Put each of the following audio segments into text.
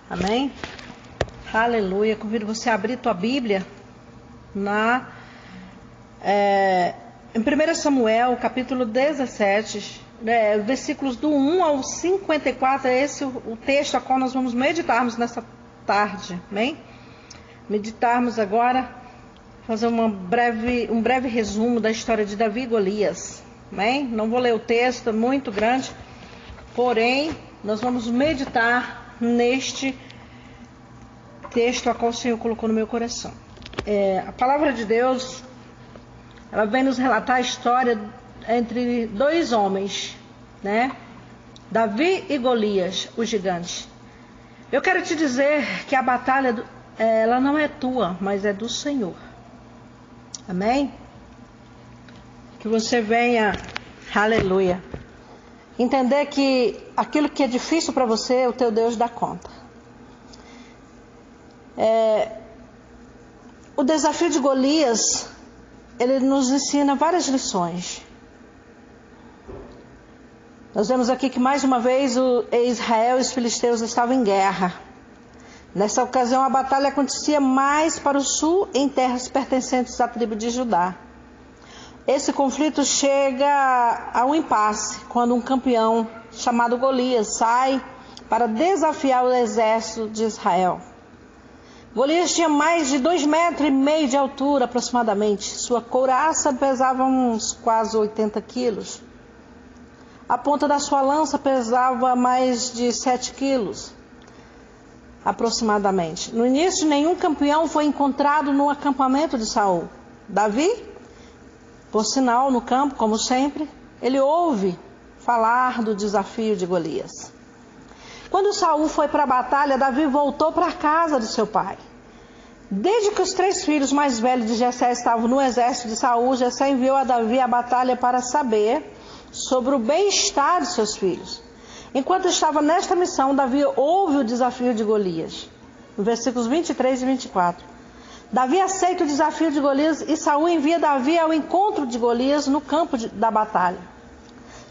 Amém? Aleluia. Convido você a abrir tua Bíblia em 1 Samuel, capítulo 17, versículos do 1 ao 54. É esse o texto a qual nós vamos meditarmos nessa tarde. Amém? Meditarmos agora, fazer um breve resumo da história de Davi e Golias. Amém? Não vou ler o texto, é muito grande, porém, nós vamos meditar neste texto a qual o Senhor colocou no meu coração. A palavra de Deus, ela vem nos relatar a história entre dois homens, né? Davi e Golias, o gigante. Eu quero te dizer que a batalha, ela não é tua, mas é do Senhor. Amém? Que você venha, aleluia, entender que aquilo que é difícil para você, o teu Deus dá conta. O desafio de Golias, ele nos ensina várias lições. Nós vemos aqui que mais uma vez Israel e os filisteus estavam em guerra. Nessa ocasião a batalha acontecia mais para o sul, em terras pertencentes à tribo de Judá. Esse conflito chega a um impasse quando um campeão chamado Golias sai para desafiar o exército de Israel. Golias tinha mais de 2,5 metros de altura aproximadamente. Sua couraça pesava uns quase 80 quilos. A ponta da sua lança pesava mais de 7 quilos aproximadamente. No início, nenhum campeão foi encontrado no acampamento de Saul. Davi, por sinal, no campo, como sempre, ele ouve falar do desafio de Golias. Quando Saul foi para a batalha, Davi voltou para a casa de seu pai. Desde que os 3 filhos mais velhos de Jessé estavam no exército de Saul, Jessé enviou a Davi à batalha para saber sobre o bem-estar de seus filhos. Enquanto estava nesta missão, Davi ouve o desafio de Golias. No versículos 23 e 24. Davi aceita o desafio de Golias e Saul envia Davi ao encontro de Golias no campo da batalha.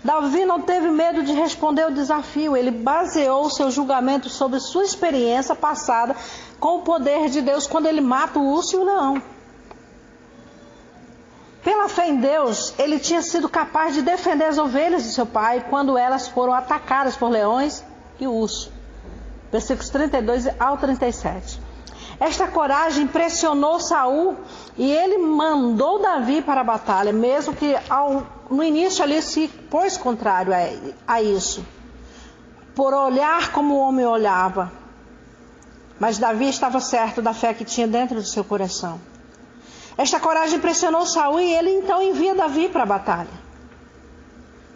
Davi não teve medo de responder ao desafio. Ele baseou seu julgamento sobre sua experiência passada com o poder de Deus quando ele mata o urso e o leão. Pela fé em Deus, ele tinha sido capaz de defender as ovelhas de seu pai quando elas foram atacadas por leões e urso. Versículos 32 ao 37. Esta coragem impressionou Saul e ele mandou Davi para a batalha, mesmo que no início ali se pôs contrário a isso, por olhar como o homem olhava. Mas Davi estava certo da fé que tinha dentro do seu coração. Esta coragem impressionou Saul e ele então envia Davi para a batalha.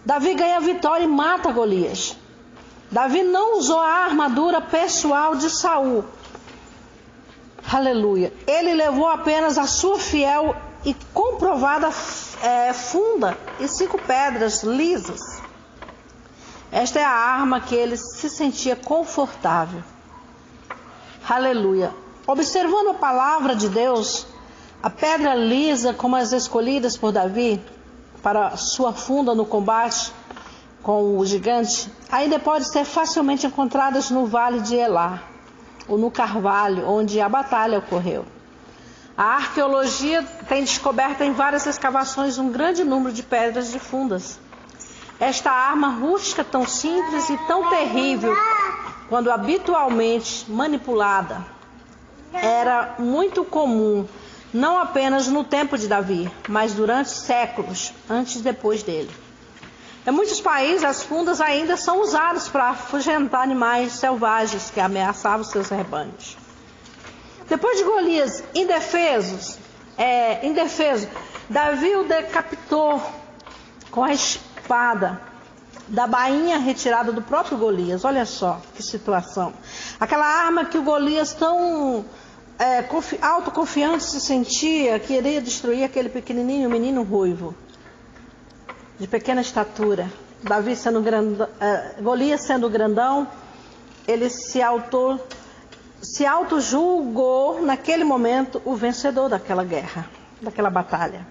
Davi ganha a vitória e mata Golias. Davi não usou a armadura pessoal de Saul. Aleluia. Ele levou apenas a sua fiel e comprovada funda e 5 pedras lisas. Esta é a arma que ele se sentia confortável. Aleluia. Observando a palavra de Deus, a pedra lisa, como as escolhidas por Davi para sua funda no combate com o gigante, ainda pode ser facilmente encontradas no vale de Elá, ou no Carvalho, onde a batalha ocorreu. A arqueologia tem descoberto em várias escavações um grande número de pedras de fundas. Esta arma rústica, tão simples e tão terrível, quando habitualmente manipulada, era muito comum, não apenas no tempo de Davi, mas durante séculos antes e depois dele. Em muitos países, as fundas ainda são usadas para afugentar animais selvagens que ameaçavam seus rebanhos. Depois de Golias indefeso, Davi o decapitou com a espada da bainha retirada do próprio Golias. Olha só que situação. Aquela arma que o Golias tão autoconfiante se sentia, que iria destruir aquele pequenininho menino ruivo, de pequena estatura. Golias sendo grandão, ele se auto-julgou naquele momento o vencedor daquela guerra, daquela batalha.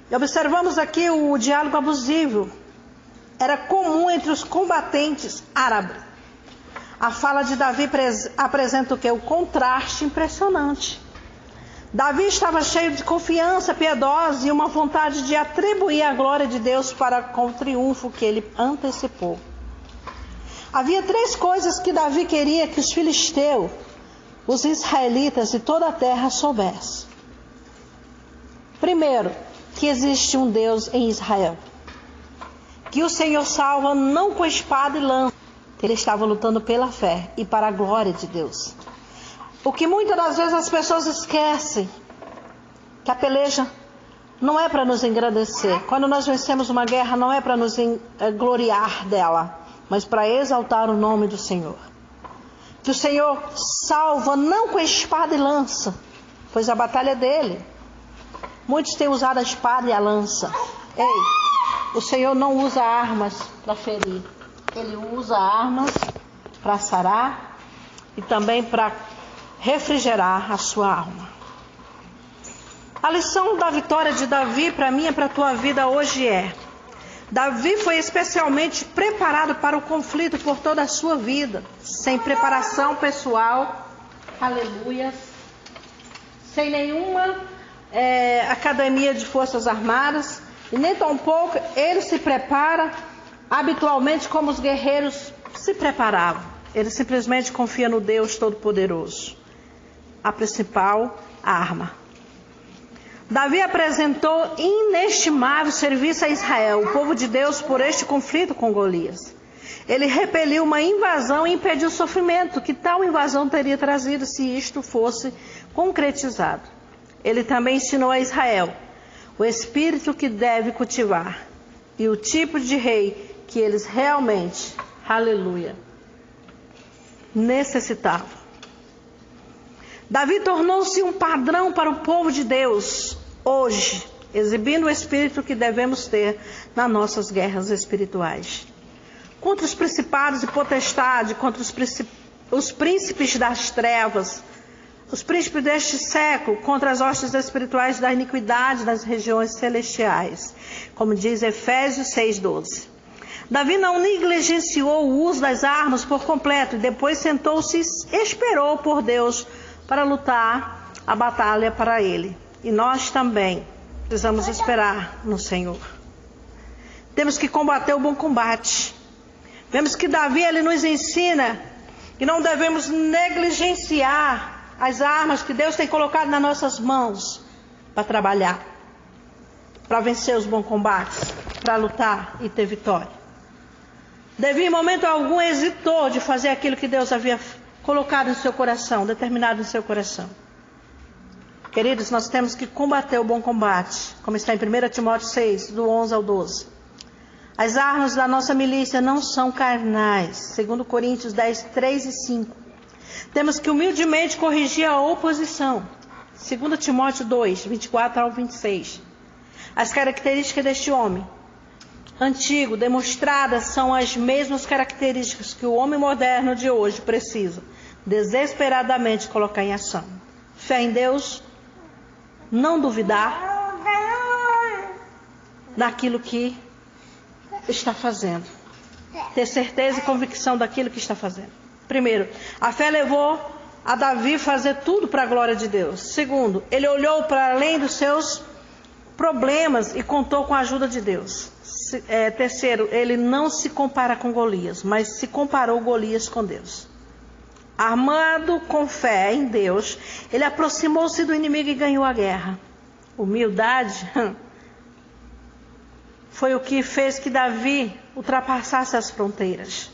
E observamos aqui o diálogo abusivo. Era comum entre os combatentes árabes. A fala de Davi apresenta o quê? O contraste impressionante. Davi estava cheio de confiança piedosa e uma vontade de atribuir a glória de Deus com o triunfo que ele antecipou. Havia 3 coisas que Davi queria que os filisteus, os israelitas e toda a terra soubessem. Primeiro, que existe um Deus em Israel. Que o Senhor salva não com espada e lança. Ele estava lutando pela fé e para a glória de Deus. O que muitas das vezes as pessoas esquecem, que a peleja não é para nos engrandecer. Quando nós vencemos uma guerra, não é para nos gloriar dela, mas para exaltar o nome do Senhor. Que o Senhor salva não com espada e lança, pois a batalha é dele. Muitos têm usado a espada e a lança. Ei, o Senhor não usa armas para ferir. Ele usa armas para sarar e também para refrigerar a sua alma. A lição da vitória de Davi para mim e para a tua vida hoje é: Davi foi especialmente preparado para o conflito por toda a sua vida, sem preparação pessoal, aleluia, sem nenhuma academia de forças armadas, e nem tampouco ele se prepara habitualmente como os guerreiros se preparavam. Ele simplesmente confia no Deus Todo-Poderoso, a principal arma. Davi apresentou inestimável serviço a Israel, o povo de Deus, por este conflito com Golias. Ele repeliu uma invasão e impediu o sofrimento que tal invasão teria trazido se isto fosse concretizado. Ele também ensinou a Israel o espírito que deve cultivar e o tipo de rei que eles realmente, aleluia, necessitavam. Davi tornou-se um padrão para o povo de Deus hoje, exibindo o espírito que devemos ter nas nossas guerras espirituais. Contra os principados e potestades, contra os príncipes das trevas, os príncipes deste século, contra as hostes espirituais da iniquidade nas regiões celestiais, como diz Efésios 6:12. Davi não negligenciou o uso das armas por completo e depois sentou-se e esperou por Deus para lutar a batalha para ele. E nós também precisamos esperar no Senhor. Temos que combater o bom combate. Vemos que Davi ele nos ensina que não devemos negligenciar as armas que Deus tem colocado nas nossas mãos para trabalhar, para vencer os bons combates, para lutar e ter vitória. Davi em momento algum hesitou de fazer aquilo que Deus havia colocado em seu coração, determinado em seu coração. Queridos, nós temos que combater o bom combate, como está em 1 Timóteo 6, do 11 ao 12. As armas da nossa milícia não são carnais, segundo Coríntios 10, 3 e 5. Temos que humildemente corrigir a oposição, 2 Timóteo 2, 24 ao 26. As características deste homem antigo, demonstradas, são as mesmas características que o homem moderno de hoje precisa desesperadamente colocar em ação. Fé em Deus, não duvidar daquilo que está fazendo, ter certeza e convicção daquilo que está fazendo. Primeiro, a fé levou a Davi fazer tudo para a glória de Deus. Segundo, ele olhou para além dos seus problemas e contou com a ajuda de Deus. Terceiro, ele não se compara com Golias, mas se comparou Golias com Deus. Armado com fé em Deus, ele aproximou-se do inimigo e ganhou a guerra. Humildade foi o que fez que Davi ultrapassasse as fronteiras,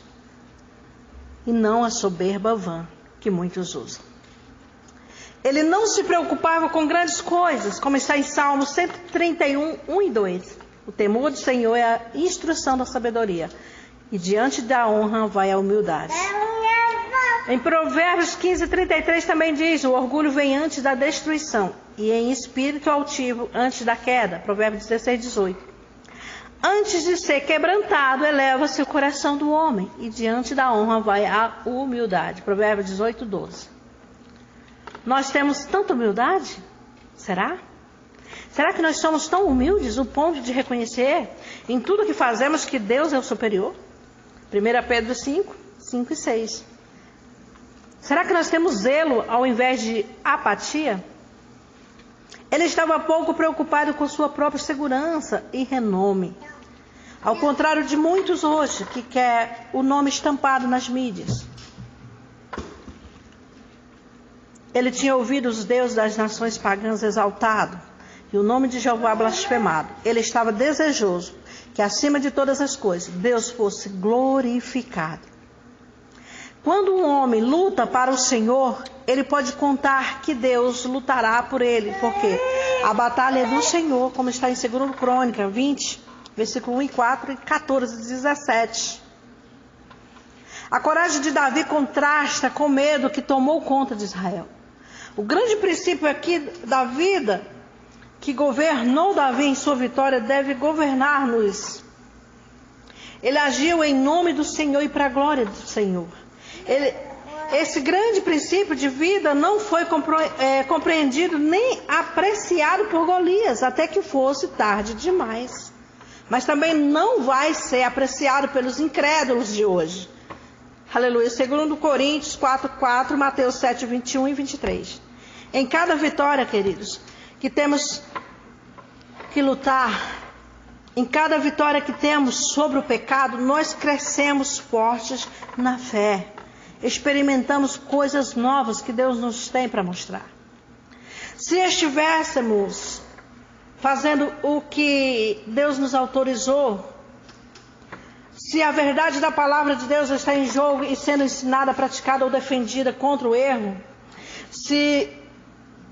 e não a soberba vã que muitos usam. Ele não se preocupava com grandes coisas, como está em Salmos 131, 1 e 2. O temor do Senhor é a instrução da sabedoria, e diante da honra vai a humildade. Em Provérbios 15, 33 também diz: o orgulho vem antes da destruição, e em espírito altivo antes da queda. Provérbios 16, 18. Antes de ser quebrantado, eleva-se o coração do homem, e diante da honra vai a humildade. Provérbios 18, 12. Nós temos tanta humildade? Será? Será que nós somos tão humildes no ponto de reconhecer em tudo que fazemos que Deus é o superior? 1 Pedro 5, 5 e 6. Será que nós temos zelo ao invés de apatia? Ele estava pouco preocupado com sua própria segurança e renome. Ao contrário de muitos hoje que quer o nome estampado nas mídias. Ele tinha ouvido os deuses das nações pagãs exaltado e o nome de Jeová blasfemado. Ele estava desejoso que acima de todas as coisas Deus fosse glorificado. Quando um homem luta para o Senhor, ele pode contar que Deus lutará por ele, porque a batalha é do Senhor, como está em 2 Crônica 20, versículo 1 e 4 e 14 e 17. A coragem de Davi contrasta com o medo que tomou conta de Israel. O grande princípio aqui da vida que governou Davi em sua vitória deve governar-nos. Ele agiu em nome do Senhor e para a glória do Senhor. Esse grande princípio de vida não foi compreendido nem apreciado por Golias, até que fosse tarde demais. Mas também não vai ser apreciado pelos incrédulos de hoje. Aleluia. 2 Coríntios 4:4, Mateus 7, 21 e 23. Em cada vitória, queridos, que temos que lutar, em cada vitória que temos sobre o pecado, nós crescemos fortes na fé. Experimentamos coisas novas que Deus nos tem para mostrar. Se estivéssemos fazendo o que Deus nos autorizou, se a verdade da palavra de Deus está em jogo e sendo ensinada, praticada ou defendida contra o erro, se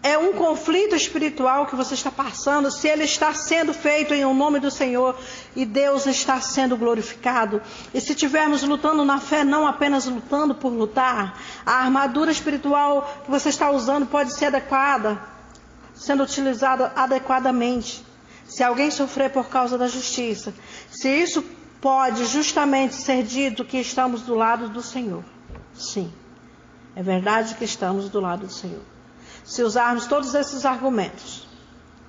é um conflito espiritual que você está passando, se ele está sendo feito em nome do Senhor e Deus está sendo glorificado, e se estivermos lutando na fé, não apenas lutando por lutar, a armadura espiritual que você está usando pode ser adequada, sendo utilizada adequadamente. Se alguém sofrer por causa da justiça, se isso pode justamente ser dito que estamos do lado do Senhor. Sim, é verdade que estamos do lado do Senhor. Se usarmos todos esses argumentos,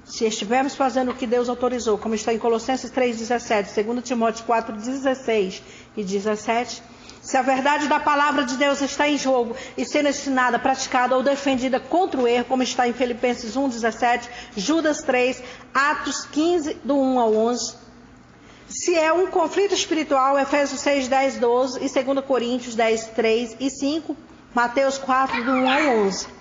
se estivermos fazendo o que Deus autorizou, como está em Colossenses 3,17, 2 Timóteo 4,16 e 17, se a verdade da palavra de Deus está em jogo e sendo ensinada, praticada ou defendida contra o erro, como está em Filipenses 1,17, Judas 3, Atos 15, do 1 ao 11, se é um conflito espiritual, Efésios 6, 10, 12 e 2 Coríntios 10, 3 e 5, Mateus 4, do 1 ao 11.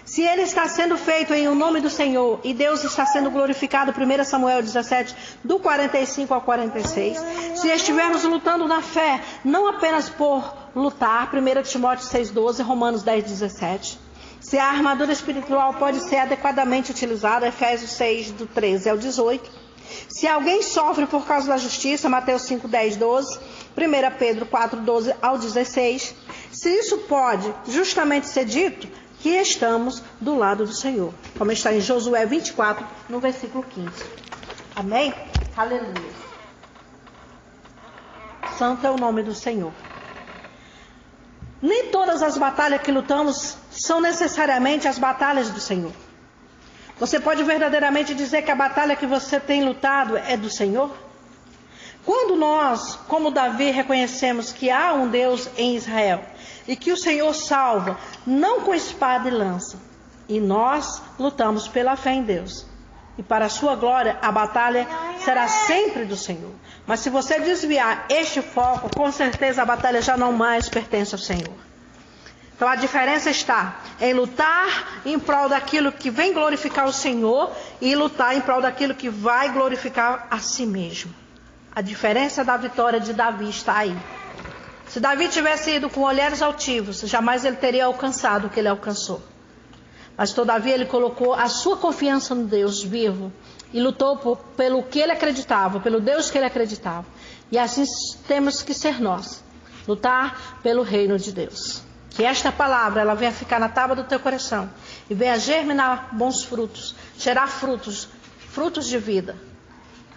Se ele está sendo feito em o nome do Senhor e Deus está sendo glorificado, 1 Samuel 17, do 45 ao 46. Se estivermos lutando na fé, não apenas por lutar, 1 Timóteo 6, 12, Romanos 10, 17. Se a armadura espiritual pode ser adequadamente utilizada, Efésios 6, do 13 ao 18. Se alguém sofre por causa da justiça, Mateus 5, 10, 12, 1 Pedro 4, 12 ao 16. Se isso pode justamente ser dito, que estamos do lado do Senhor, como está em Josué 24, no versículo 15. Amém? Aleluia. Santo é o nome do Senhor. Nem todas as batalhas que lutamos são necessariamente as batalhas do Senhor. Você pode verdadeiramente dizer que a batalha que você tem lutado é do Senhor? Quando nós, como Davi, reconhecemos que há um Deus em Israel e que o Senhor salva, não com espada e lança, e nós lutamos pela fé em Deus, e para a sua glória a batalha será sempre do Senhor. Mas se você desviar este foco, com certeza a batalha já não mais pertence ao Senhor. Então a diferença está em lutar em prol daquilo que vem glorificar o Senhor e lutar em prol daquilo que vai glorificar a si mesmo. A diferença da vitória de Davi está aí. Se Davi tivesse ido com olhares altivos, jamais ele teria alcançado o que ele alcançou. Mas todavia ele colocou a sua confiança no Deus vivo e lutou pelo que ele acreditava, pelo Deus que ele acreditava. E assim temos que ser nós, lutar pelo reino de Deus. Que esta palavra ela venha ficar na tábua do teu coração e venha germinar bons frutos, gerar frutos, frutos de vida,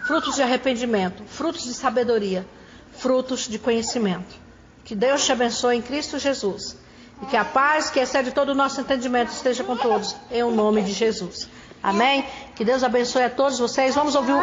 frutos de arrependimento, frutos de sabedoria, frutos de conhecimento. Que Deus te abençoe em Cristo Jesus. E que a paz que excede todo o nosso entendimento esteja com todos, em o nome de Jesus. Amém? Que Deus abençoe a todos vocês. Vamos ouvir